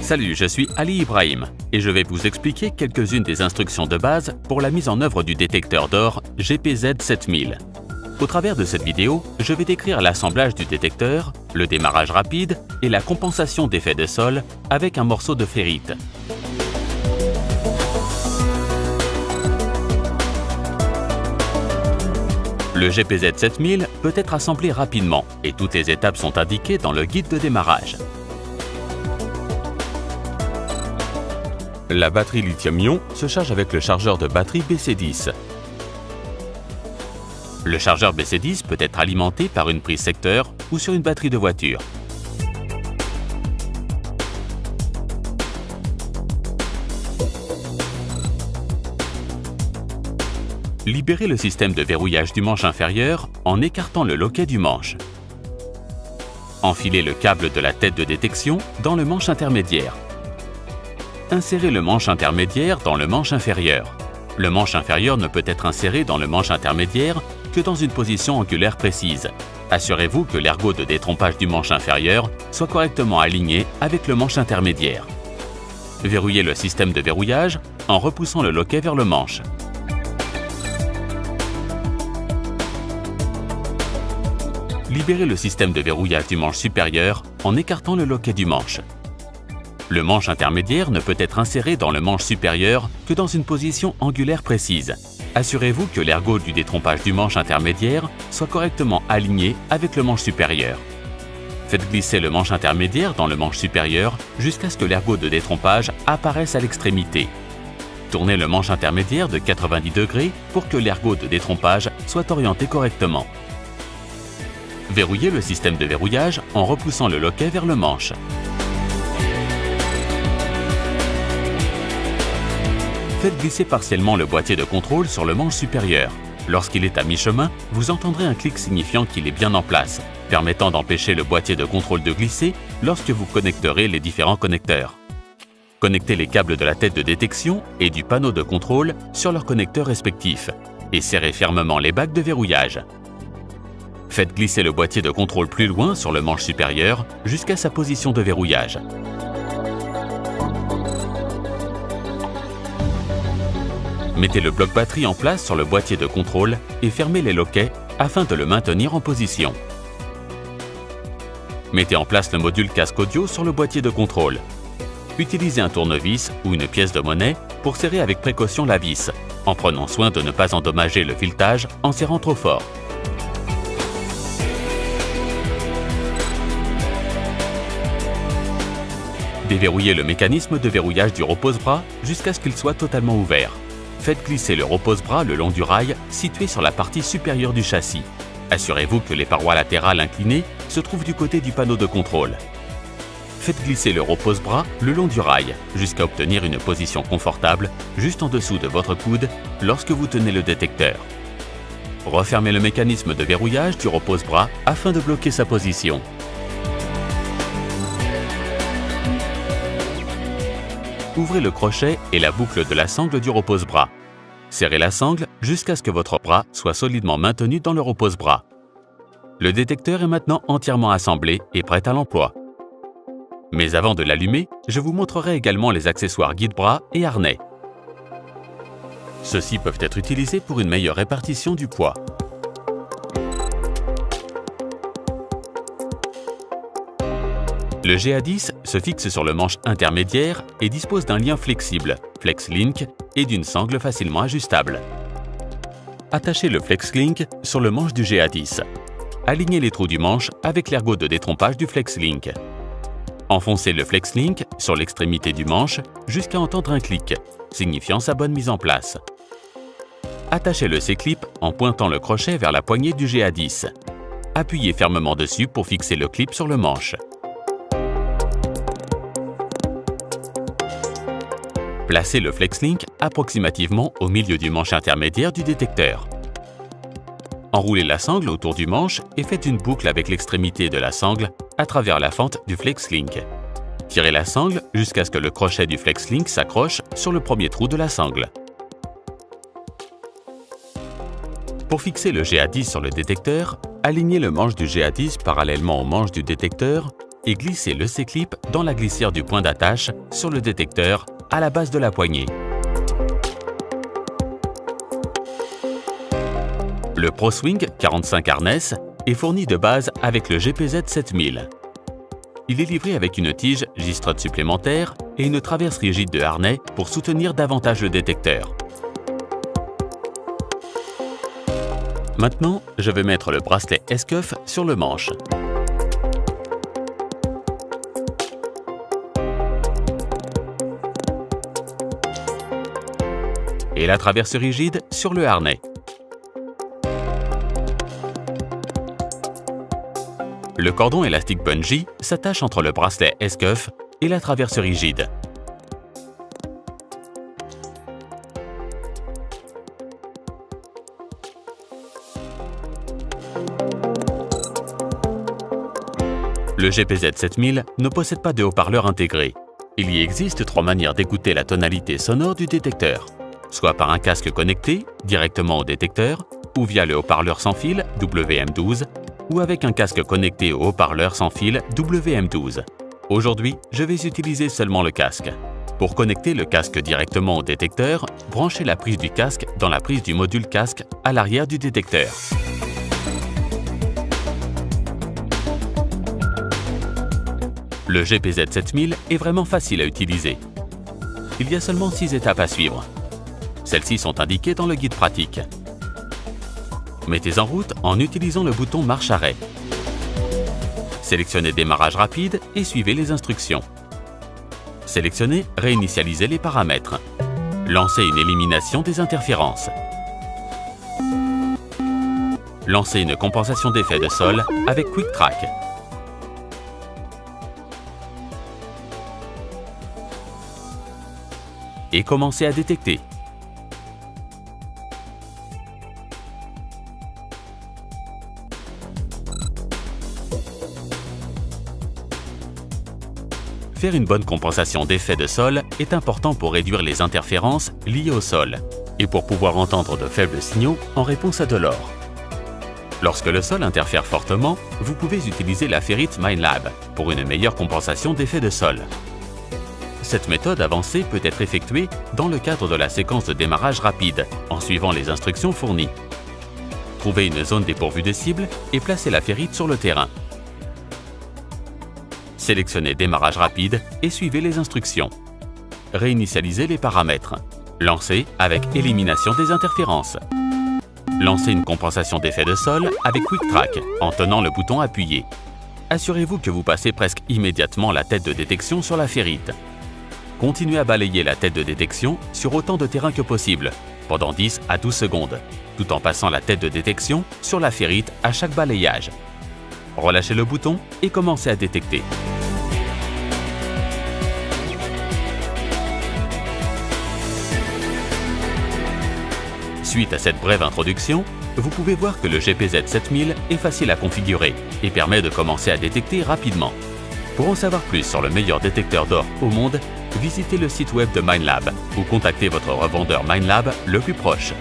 Salut, je suis Ali Ibrahim et je vais vous expliquer quelques-unes des instructions de base pour la mise en œuvre du détecteur d'or GPZ7000. Au travers de cette vidéo, je vais décrire l'assemblage du détecteur, le démarrage rapide et la compensation d'effets de sol avec un morceau de ferrite. Le GPZ7000 peut être assemblé rapidement et toutes les étapes sont indiquées dans le guide de démarrage. La batterie lithium-ion se charge avec le chargeur de batterie BC10. Le chargeur BC10 peut être alimenté par une prise secteur ou sur une batterie de voiture. Libérez le système de verrouillage du manche inférieur en écartant le loquet du manche. Enfilez le câble de la tête de détection dans le manche intermédiaire. Insérez le manche intermédiaire dans le manche inférieur. Le manche inférieur ne peut être inséré dans le manche intermédiaire que dans une position angulaire précise. Assurez-vous que l'ergot de détrompage du manche inférieur soit correctement aligné avec le manche intermédiaire. Verrouillez le système de verrouillage en repoussant le loquet vers le manche. Libérez le système de verrouillage du manche supérieur en écartant le loquet du manche. Le manche intermédiaire ne peut être inséré dans le manche supérieur que dans une position angulaire précise. Assurez-vous que l'ergot du détrompage du manche intermédiaire soit correctement aligné avec le manche supérieur. Faites glisser le manche intermédiaire dans le manche supérieur jusqu'à ce que l'ergot de détrompage apparaisse à l'extrémité. Tournez le manche intermédiaire de 90 degrés pour que l'ergot de détrompage soit orienté correctement. Verrouillez le système de verrouillage en repoussant le loquet vers le manche. Faites glisser partiellement le boîtier de contrôle sur le manche supérieur. Lorsqu'il est à mi-chemin, vous entendrez un clic signifiant qu'il est bien en place, permettant d'empêcher le boîtier de contrôle de glisser lorsque vous connecterez les différents connecteurs. Connectez les câbles de la tête de détection et du panneau de contrôle sur leurs connecteurs respectifs et serrez fermement les bagues de verrouillage. Faites glisser le boîtier de contrôle plus loin sur le manche supérieur jusqu'à sa position de verrouillage. Mettez le bloc batterie en place sur le boîtier de contrôle et fermez les loquets afin de le maintenir en position. Mettez en place le module casque audio sur le boîtier de contrôle. Utilisez un tournevis ou une pièce de monnaie pour serrer avec précaution la vis, en prenant soin de ne pas endommager le filetage en serrant trop fort. Déverrouillez le mécanisme de verrouillage du repose-bras jusqu'à ce qu'il soit totalement ouvert. Faites glisser le repose-bras le long du rail situé sur la partie supérieure du châssis. Assurez-vous que les parois latérales inclinées se trouvent du côté du panneau de contrôle. Faites glisser le repose-bras le long du rail jusqu'à obtenir une position confortable juste en dessous de votre coude lorsque vous tenez le détecteur. Refermez le mécanisme de verrouillage du repose-bras afin de bloquer sa position. Ouvrez le crochet et la boucle de la sangle du repose-bras. Serrez la sangle jusqu'à ce que votre bras soit solidement maintenu dans le repose-bras. Le détecteur est maintenant entièrement assemblé et prêt à l'emploi. Mais avant de l'allumer, je vous montrerai également les accessoires guide-bras et harnais. Ceux-ci peuvent être utilisés pour une meilleure répartition du poids. Le GA10 se fixe sur le manche intermédiaire et dispose d'un lien flexible, FlexLink, et d'une sangle facilement ajustable. Attachez le FlexLink sur le manche du GA10. Alignez les trous du manche avec l'ergot de détrompage du FlexLink. Enfoncez le FlexLink sur l'extrémité du manche jusqu'à entendre un clic, signifiant sa bonne mise en place. Attachez le C-clip en pointant le crochet vers la poignée du GA10. Appuyez fermement dessus pour fixer le clip sur le manche. Placez le FlexLink approximativement au milieu du manche intermédiaire du détecteur. Enroulez la sangle autour du manche et faites une boucle avec l'extrémité de la sangle à travers la fente du FlexLink. Tirez la sangle jusqu'à ce que le crochet du FlexLink s'accroche sur le premier trou de la sangle. Pour fixer le GA10 sur le détecteur, alignez le manche du GA10 parallèlement au manche du détecteur et glissez le C-clip dans la glissière du point d'attache sur le détecteur à la base de la poignée. Le ProSwing 45 Harness est fourni de base avec le GPZ 7000. Il est livré avec une tige G-strut supplémentaire et une traverse rigide de harnais pour soutenir davantage le détecteur. Maintenant, je vais mettre le bracelet S-Cuff sur le manche. Et la traverse rigide sur le harnais. Le cordon élastique bungee s'attache entre le bracelet S-Cuff et la traverse rigide. Le GPZ 7000 ne possède pas de haut-parleur intégré. Il y existe 3 manières d'écouter la tonalité sonore du détecteur, soit par un casque connecté directement au détecteur, ou via le haut-parleur sans fil WM12, ou avec un casque connecté au haut-parleur sans fil WM12. Aujourd'hui, je vais utiliser seulement le casque. Pour connecter le casque directement au détecteur, branchez la prise du casque dans la prise du module casque à l'arrière du détecteur. Le GPZ 7000 est vraiment facile à utiliser. Il y a seulement 6 étapes à suivre. Celles-ci sont indiquées dans le guide pratique. Mettez en route en utilisant le bouton marche-arrêt. Sélectionnez démarrage rapide et suivez les instructions. Sélectionnez réinitialiser les paramètres. Lancez une élimination des interférences. Lancez une compensation d'effet de sol avec Quick Track. Et commencez à détecter. Faire une bonne compensation d'effet de sol est important pour réduire les interférences liées au sol et pour pouvoir entendre de faibles signaux en réponse à de l'or. Lorsque le sol interfère fortement, vous pouvez utiliser la ferrite Minelab pour une meilleure compensation d'effet de sol. Cette méthode avancée peut être effectuée dans le cadre de la séquence de démarrage rapide en suivant les instructions fournies. Trouvez une zone dépourvue de cible et placez la ferrite sur le terrain. Sélectionnez démarrage rapide et suivez les instructions. Réinitialisez les paramètres. Lancez avec élimination des interférences. Lancez une compensation d'effet de sol avec Quick Track en tenant le bouton appuyé. Assurez-vous que vous passez presque immédiatement la tête de détection sur la ferrite. Continuez à balayer la tête de détection sur autant de terrain que possible, pendant 10 à 12 secondes, tout en passant la tête de détection sur la ferrite à chaque balayage. Relâchez le bouton et commencez à détecter. Suite à cette brève introduction, vous pouvez voir que le GPZ 7000 est facile à configurer et permet de commencer à détecter rapidement. Pour en savoir plus sur le meilleur détecteur d'or au monde, visitez le site web de Minelab ou contactez votre revendeur Minelab le plus proche.